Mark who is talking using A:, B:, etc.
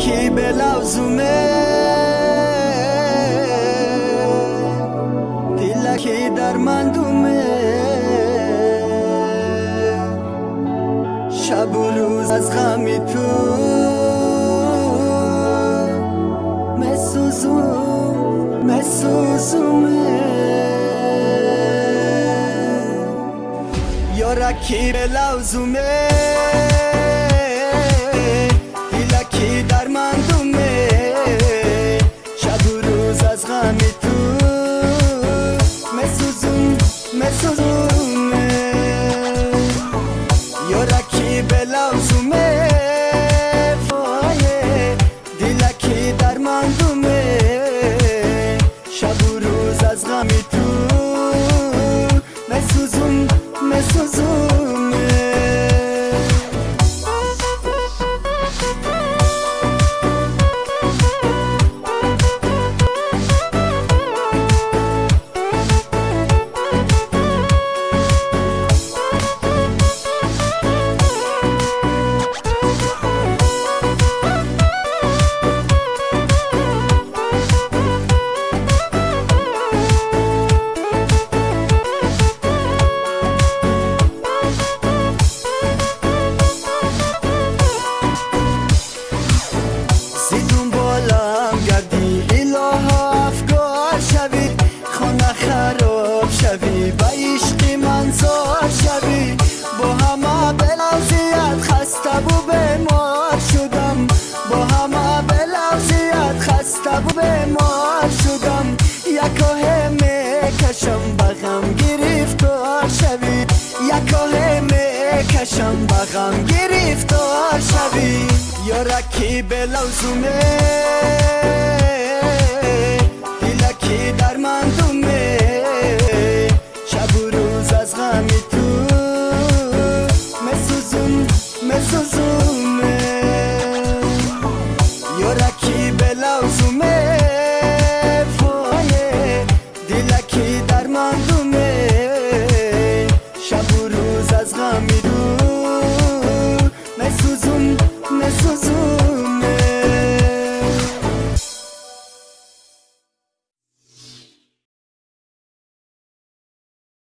A: کی به لوزومه دیلکی در من دومه شب و روز از غمی تو مسوزومه یارکی به لوزومه دیلکی در من دومه شب و روز از غمی تو مسوزومه یارکی به لوزومه دیلکی در من دومه شب و روز از غمی تو مسوزومه شوی با عشقی من زار شوی با همه بلوزیت خسته و بیمار شدم با همه بلوزیت خسته و بیمار شدم یکاه میکشم بغم گرفتار شوی یکاه میکشم بغم گرفتار شوی یارکی به لوزومه